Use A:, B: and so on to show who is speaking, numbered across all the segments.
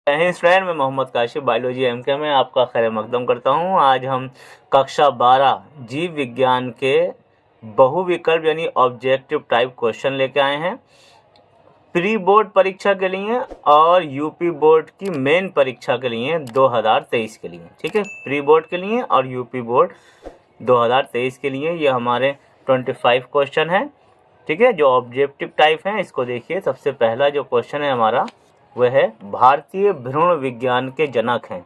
A: Student, मैं Mohammad Kashif biology MK में आपका खैर मकदम करता हूं। आज हम कक्षा 12 जीव विज्ञान के बहुविकल्प यानी ऑब्जेक्टिव टाइप क्वेश्चन लेके आए हैं प्री बोर्ड परीक्षा के लिए और यूपी बोर्ड की मेन परीक्षा के लिए 2023 के लिए। ठीक है, प्री बोर्ड के लिए और यूपी बोर्ड 2023 के लिए ये हमारे 25 क्वेश्चन हैं। ठीक है, जो ऑब्जेक्टिव टाइप हैं इसको देखिए। सबसे पहला जो क्वेश्चन है हमारा वह है भारतीय भ्रूण विज्ञान के जनक हैं।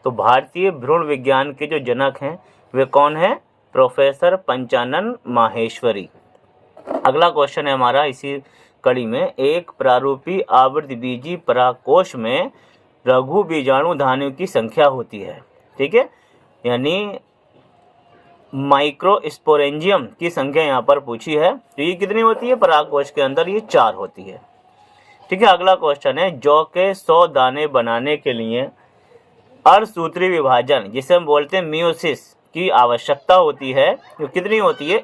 A: तो भारतीय भ्रूण विज्ञान के जो जनक हैं वे कौन हैं? प्रोफेसर पंचानन माहेश्वरी। अगला क्वेश्चन है हमारा इसी कड़ी में, एक प्रारूपी आवृतबीजी परागकोश में लघु बीजाणु धानियों की संख्या होती है। ठीक है, यानी माइक्रोस्पोरेंजियम की संख्या यहाँ पर पूछी है। तो ये कितनी होती है परागकोश के अंदर? ये 4 होती है। ठीक है, अगला क्वेश्चन है, जौ के 100 दाने बनाने के लिए अर्धसूत्री विभाजन जिसे हम बोलते हैं मियोसिस की आवश्यकता होती है। जो कितनी होती है?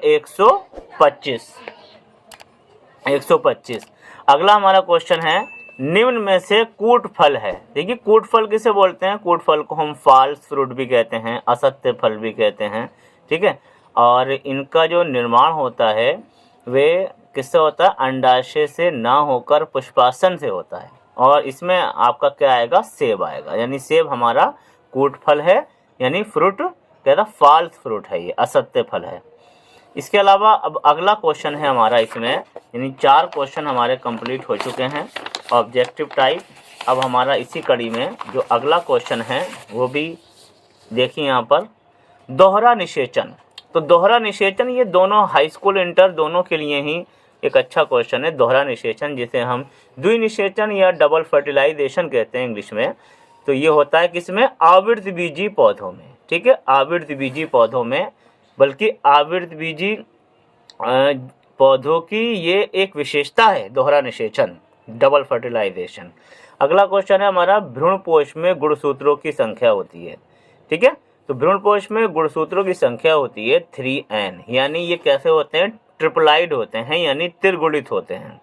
A: 125। अगला हमारा क्वेश्चन है, निम्न में से कूट फल है। देखिए, कूट फल किसे बोलते हैं? कूट फल को हम फॉल्स फ्रूट भी कहते हैं, असत्य फल भी कहते हैं। ठीक है, और इनका जो निर्माण होता है वे किससे होता है? अंडाशय से ना होकर पुष्पासन से होता है। और इसमें आपका क्या आएगा? सेब आएगा। यानी सेब हमारा कूट फल है, यानी फ्रूट कहता फॉल्स फ्रूट है, ये असत्य फल है। इसके अलावा अब अगला क्वेश्चन है हमारा इसमें, यानी 4 क्वेश्चन हमारे कंप्लीट हो चुके हैं ऑब्जेक्टिव टाइप। अब हमारा इसी कड़ी में जो अगला क्वेश्चन है वो भी देखिए यहाँ पर, दोहरा निषेचन। तो दोहरा निषेचन ये दोनों हाई स्कूल इंटर दोनों के लिए ही एक अच्छा क्वेश्चन है। दोहरा निषेचन जिसे हम द्विनिषेचन या डबल फर्टिलाइजेशन कहते हैं इंग्लिश में। तो ये होता है किसमें? आवृतबीजी पौधों में। ठीक है, आवृतबीजी पौधों में, बल्कि आवृतबीजी पौधों की ये एक विशेषता है दोहरा निषेचन, डबल फर्टिलाइजेशन। अगला क्वेश्चन है हमारा, भ्रूणपोष में गुणसूत्रों की संख्या होती है। ठीक है, तो भ्रूणपोष में गुणसूत्रों की संख्या होती है 3n। यानी ये कैसे होते हैं? ट्रिपलाइड होते हैं, यानी त्रिगुणित होते हैं।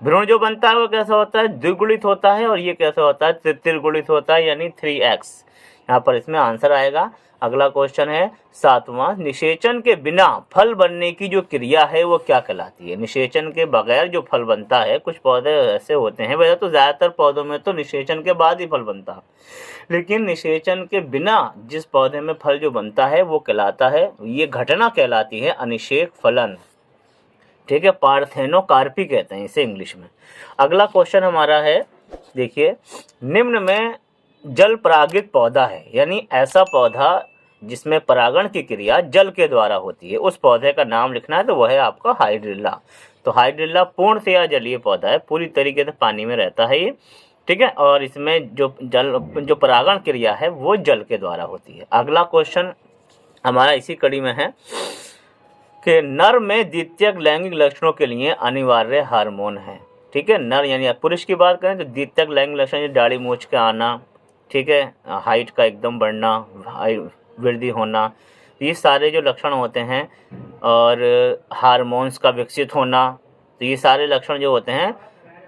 A: भ्रूण जो बनता है वो कैसा होता है? द्विगुणित होता है, और ये कैसा होता है? त्रिगुणित होता है, यानी 3x। यहाँ पर इसमें आंसर आएगा। अगला क्वेश्चन है 7वां, निषेचन के बिना फल बनने की जो क्रिया है वो क्या कहलाती है? निषेचन के बगैर जो फल बनता है, कुछ पौधे ऐसे होते हैं, वैसे तो ज़्यादातर पौधों में तो निषेचन के बाद ही फल बनता है, लेकिन निषेचन के बिना जिस पौधे में फल जो बनता है वो कहलाता है, ये घटना कहलाती है अनिषेक फलन। ठीक है, पार्थेनोकार्पी कहते हैं इसे इंग्लिश में। अगला क्वेश्चन हमारा है, देखिए, निम्न में जल परागित पौधा है, यानी ऐसा पौधा जिसमें परागण की क्रिया जल के द्वारा होती है, उस पौधे का नाम लिखना है। तो वह है आपका हाइड्रिल्ला। तो हाइड्रिल्ला पूर्णतया जलीय पौधा है, पूरी तरीके से पानी में रहता है ये। ठीक है, और इसमें जो परागण क्रिया है वो जल के द्वारा होती है। अगला क्वेश्चन हमारा इसी कड़ी में है कि नर में द्वितीयक लैंगिक लक्षणों के लिए अनिवार्य हार्मोन है। ठीक है, नर यानी पुरुष की बात करें तो द्वितीयक लैंगिक लक्षण, दाढ़ी मूछ के आना, ठीक है, हाइट का एकदम बढ़ना, वृद्धि होना, ये सारे जो लक्षण होते हैं, और हार्मोन्स का विकसित होना, तो ये सारे लक्षण जो होते हैं,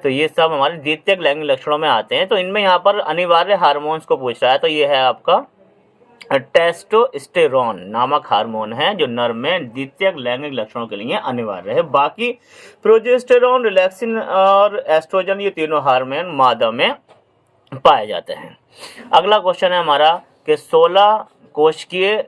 A: तो ये सब हमारे द्वितीयक लैंगिक लक्षणों में आते हैं। तो इनमें यहाँ पर अनिवार्य हार्मोन्स को पूछ रहा है, तो ये है आपका टेस्टोस्टेरोन नामक हार्मोन है जो नर में द्वितीयक लैंगिक लक्षणों के लिए अनिवार्य है। बाकी प्रोजेस्टेरोन, रिलैक्सिन और एस्ट्रोजन, ये तीनों हार्मोन मादा में पाए जाते हैं। अगला क्वेश्चन है हमारा कि 16 कोशिकीय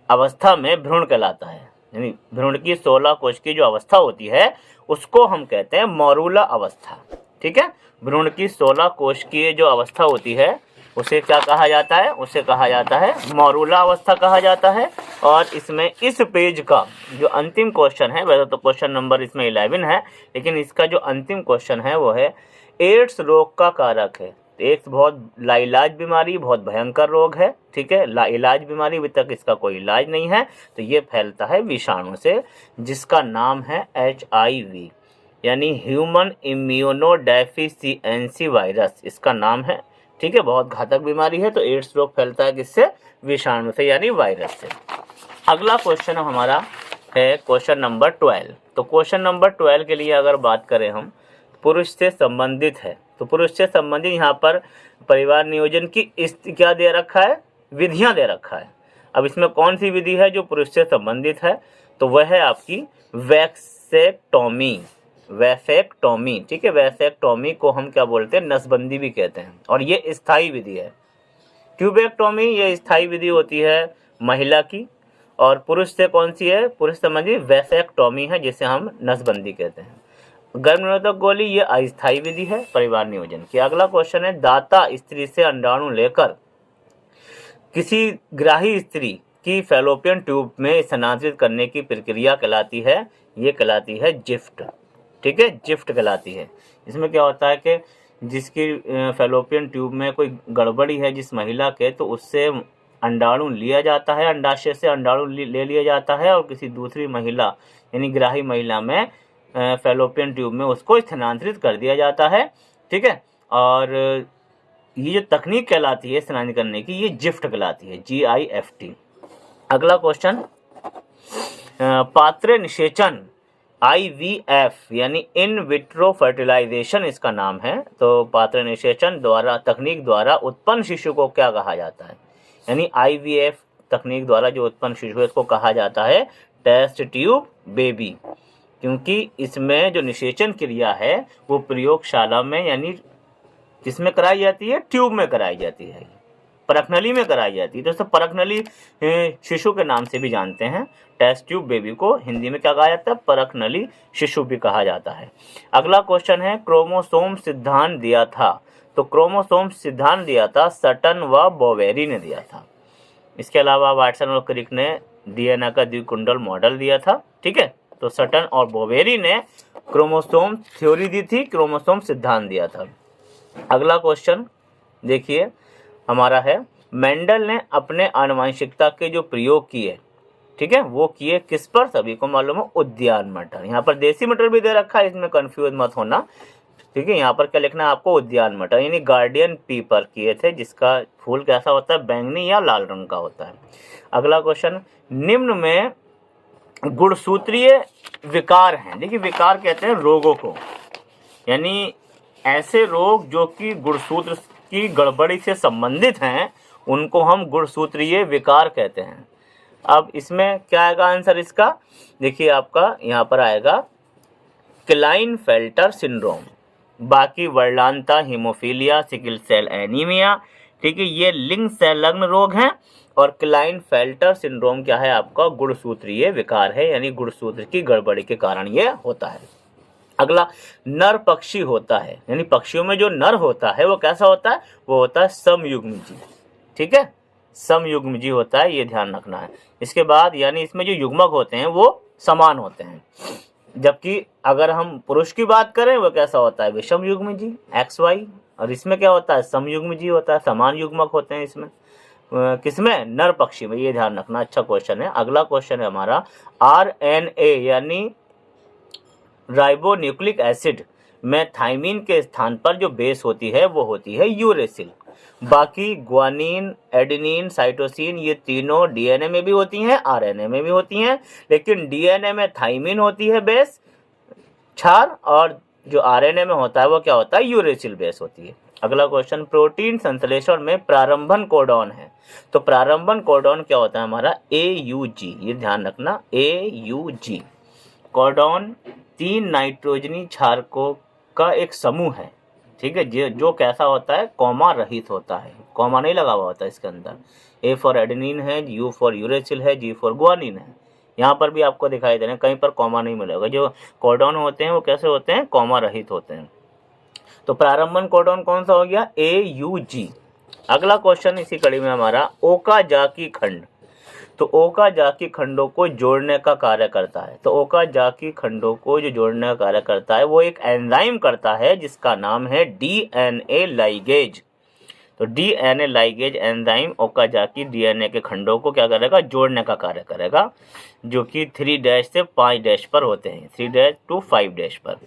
A: अवस्था में भ्रूण कहलाता है, यानी भ्रूण की 16 कोशिकीय जो अवस्था होती है उसको हम कहते हैं मॉरूला अवस्था। ठीक है, भ्रूण की 16 कोशिकीय जो अवस्था होती है उसे क्या कहा जाता है? उसे कहा जाता है मॉरूला अवस्था कहा जाता है। और इसमें इस पेज का जो अंतिम क्वेश्चन है, वैसे तो क्वेश्चन नंबर इसमें 11 है, लेकिन इसका जो अंतिम क्वेश्चन है वो है एड्स रोग का कारक है। एड्स बहुत लाइलाज बीमारी, बहुत भयंकर रोग है। ठीक है, लाइलाज बीमारी, अभी तक इसका कोई इलाज नहीं है। तो ये फैलता है विषाणु से जिसका नाम है HIV, यानी ह्यूमन इम्यूनोडेफिशिएंसी वायरस इसका नाम है। ठीक है, बहुत घातक बीमारी है। तो एड्स रोग फैलता है किससे? विषाणु से, यानी वायरस से। अगला क्वेश्चन हमारा है क्वेश्चन नंबर 12। तो क्वेश्चन नंबर 12 के लिए अगर बात करें हम, पुरुष से संबंधित है, तो पुरुष से संबंधित यहाँ पर परिवार नियोजन की क्या दे रखा है, विधियां दे रखा है। अब इसमें कौन सी विधि है जो पुरुष से संबंधित है, तो वह है आपकी वैसेक्टोमी। वैसेक्टोमी, ठीक है। वैसेक्टोमी को हम क्या बोलते हैं, नसबंदी भी कहते हैं, और ये स्थायी विधि है। ट्यूबेक्टोमी ये स्थायी विधि होती है महिला की, और पुरुष से कौन सी है, पुरुष संबंधी वैसेक्टोमी है जिसे हम नसबंदी कहते हैं। गर्भ निरोधक गोली ये अस्थायी विधि है परिवार नियोजन की। अगला क्वेश्चन है, दाता स्त्री से अंडाणु लेकर किसी ग्राही स्त्री की फैलोपियन ट्यूब में स्थानांतरित करने की प्रक्रिया कहलाती है, ये कहलाती है जिफ्ट, ठीक है, जिफ्ट कहलाती है। इसमें क्या होता है कि जिसकी फैलोपियन ट्यूब में कोई गड़बड़ी है जिस महिला के, तो उससे अंडाणु लिया जाता है, अंडाशय से अंडाणु ले लिया जाता है, और किसी दूसरी महिला यानी ग्राही महिला में फैलोपियन ट्यूब में उसको स्थानांतरित कर दिया जाता है, ठीक है। और ये जो तकनीक कहलाती है स्थानांतरित करने की, ये जिफ्ट कहलाती है, GIFT। अगला क्वेश्चन, पात्र निषेचन IVF यानी इन विट्रो फर्टिलाइजेशन इसका नाम है। तो पात्र निषेचन द्वारा तकनीक द्वारा उत्पन्न शिशु को क्या कहा जाता है, यानी IVF तकनीक द्वारा जो उत्पन्न शिशु है इसको कहा जाता है टेस्ट ट्यूब बेबी, क्योंकि इसमें जो निषेचन क्रिया है वो प्रयोगशाला में यानी किसमें कराई जाती है, ट्यूब में कराई जाती है, परखनली में कराई जाती है। दोस्तों परखनली शिशु के नाम से भी जानते हैं, टेस्ट ट्यूब बेबी को हिंदी में क्या कहा जाता है, परखनली शिशु भी कहा जाता है। अगला क्वेश्चन है, क्रोमोसोम सिद्धांत दिया था, तो क्रोमोसोम सिद्धांत दिया था सटन व बोवेरी ने दिया था। इसके अलावा वाटसन और क्रिक ने DNA का द्विकुंडल मॉडल दिया था, ठीक है। तो सटन और बोवेरी ने क्रोमोसोम थ्योरी दी थी, क्रोमोसोम सिद्धांत दिया था। अगला क्वेश्चन देखिए हमारा है, मेंडल ने अपने आनुवंशिकता के जो प्रयोग किए, ठीक है, वो किए किस पर, सभी को मालूम है, उद्यान मटर। यहाँ पर देसी मटर भी दे रखा है, इसमें कंफ्यूज मत होना, ठीक है। यहाँ पर क्या लिखना है आपको, उद्यान मटर यानी गार्डियन पी पर किए थे, जिसका फूल कैसा होता है, बैंगनी या लाल रंग का होता है। अगला क्वेश्चन, निम्न में गुणसूत्रीय विकार हैं। देखिए विकार कहते हैं रोगों को, यानी ऐसे रोग जो कि गुणसूत्र की गड़बड़ी से संबंधित हैं उनको हम गुणसूत्रीय विकार कहते हैं। अब इसमें क्या आएगा आंसर इसका, देखिए आपका यहाँ पर आएगा क्लाइनफेल्टर सिंड्रोम, बाकी वर्लांता, हीमोफीलिया, सिकल सेल एनीमिया, ठीक है, ये लिंग संलग्न रोग हैं। और क्लाइनफेल्टर सिंड्रोम क्या है आपका, गुणसूत्रीय विकार है, यानी गुणसूत्र की गड़बड़ी के कारण ये होता है। अगला, नर पक्षी होता है, यानी पक्षियों में जो नर होता है वो कैसा होता है, वो होता है समयुग्मजी, ठीक है, समयुग्मजी होता है, ये ध्यान रखना है। इसके बाद यानी इसमें जो युग्मक होते हैं वो समान होते हैं, जबकि अगर हम पुरुष की बात करें वो कैसा होता है, विषम युग्मजी XY, और इसमें क्या होता है, समयुग्मजी होता है, समान युग्मक होते हैं इसमें, किसमें, नर पक्षी में, ये ध्यान रखना। अच्छा क्वेश्चन है। अगला क्वेश्चन है हमारा, RNA यानी राइबोन्यूक्लिक एसिड में थाइमिन के स्थान पर जो बेस होती है वो होती है यूरेसिल। बाकी ग्वानिन, एडेनिन, साइटोसिन ये तीनों DNA में भी होती हैं, RNA में भी होती हैं, लेकिन DNA में थाइमिन होती है बेस क्षार, और जो RNA में होता है वो क्या होता है, यूरेसिल बेस होती है। अगला क्वेश्चन, प्रोटीन संश्लेषण में प्रारंभन कोडॉन है, तो प्रारंभन कोडॉन क्या होता है हमारा, AUG, ये ध्यान रखना, AUG। कोडॉन 3 नाइट्रोजनी क्षारकों का एक समूह है, ठीक है, जो कैसा होता है, कॉमा रहित होता है, कॉमा नहीं लगा हुआ होता है इसके अंदर। A फॉर एडेनिन है, U फॉर यूरेसिल है, G फॉर ग्वानिन है। यहाँ पर भी आपको दिखाई दे रहे हैं, कहीं पर कॉमा नहीं मिलेगा। जो कोडॉन होते हैं वो कैसे होते हैं, कॉमा रहित होते हैं। तो प्रारंभन कोडॉन कौन सा हो गया, AUG। अगला क्वेश्चन इसी कड़ी में हमारा, ओकाजाकी खंड, तो ओकाजाकी खंडों को जोड़ने का कार्य करता है। तो ओकाजाकी खंडों को जो जोड़ने का कार्य करता है वो एक एंजाइम करता है जिसका नाम है DNA लाइगेज। तो DNA ligase enzyme Okazaki DNA के खंडों को क्या करेगा, जोड़ने का कार्य करेगा, जो कि 3' से 5' पर होते हैं, 3' to 5' पर।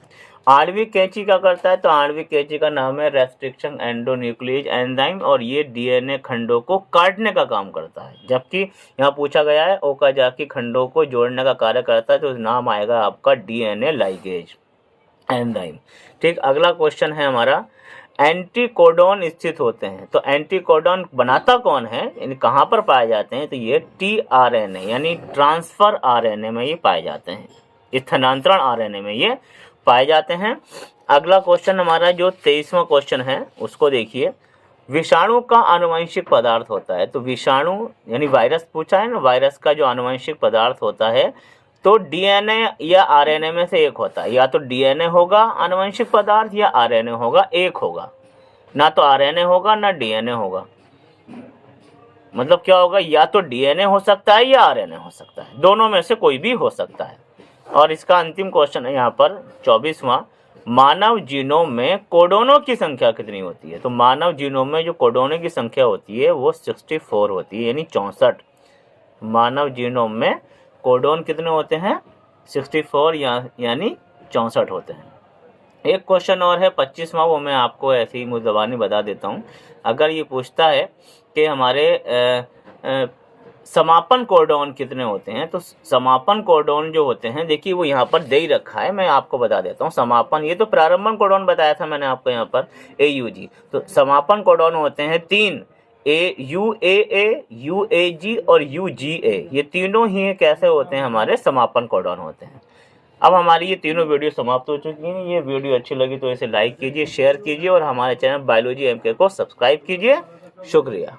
A: आणविक कैंची क्या करता है, तो आणविक कैंची का नाम है रेस्ट्रिक्शन एंडोन्यूक्लियेज एंजाइम, और ये DNA खंडों को काटने का काम करता है। जबकि यहाँ पूछा गया है ओकाजाकी खंडों को जोड़ने का कार्य करता है, तो नाम आएगा आपका DNA लाइगेज एंजाइम। ठीक, अगला क्वेश्चन है हमारा, एंटीकोडॉन स्थित होते हैं। तो एंटीकोडॉन बनाता कौन है, यानी कहाँ पर पाए जाते हैं, तो ये टीआरएनए यानी ट्रांसफर आरएनए में ये पाए जाते हैं, स्थानांतरण आरएनए में ये पाए जाते हैं। अगला क्वेश्चन हमारा जो 23वां क्वेश्चन है उसको देखिए, विषाणु का आनुवंशिक पदार्थ होता है। तो विषाणु यानी वायरस पूछा है ना, वायरस का जो आनुवंशिक पदार्थ होता है तो डीएनए या आरएनए में से एक होता है, या तो डीएनए होगा आनुवंशिक पदार्थ या आरएनए होगा, एक होगा, ना तो आरएनए होगा ना डीएनए होगा। मतलब क्या होगा, या तो डीएनए हो सकता है या आरएनए हो सकता है, दोनों में से कोई भी हो सकता है। और इसका अंतिम क्वेश्चन है यहाँ पर 24वां, मानव जीनोम में कोडोनों की संख्या कितनी होती है। तो मानव जीनोम में जो कोडोनों की संख्या होती है वो 64 होती है, यानी 64। मानव जीनोम में कोडोन कितने होते हैं, 64 यानी 64 होते हैं। एक क्वेश्चन और है 25वां, वो मैं आपको ऐसे ही मुद्दबानी बता देता हूँ। अगर ये पूछता है कि हमारे समापन कोडोन कितने होते हैं, तो समापन कोडोन जो होते हैं, देखिए वो यहाँ पर दे ही रखा है, मैं आपको बता देता हूँ। समापन, ये तो प्रारंभन कोडोन बताया था मैंने आपको यहाँ पर AUG, तो समापन कोडोन होते हैं 3, UAA, UAG और UGA। ये तीनों ही कैसे होते हैं, हमारे समापन कोडोन होते हैं। अब हमारी ये तीनों वीडियो समाप्त हो चुकी हैं। ये वीडियो अच्छी लगी तो इसे लाइक कीजिए, शेयर कीजिए और हमारे चैनल बायोलॉजी MK को सब्सक्राइब कीजिए। शुक्रिया।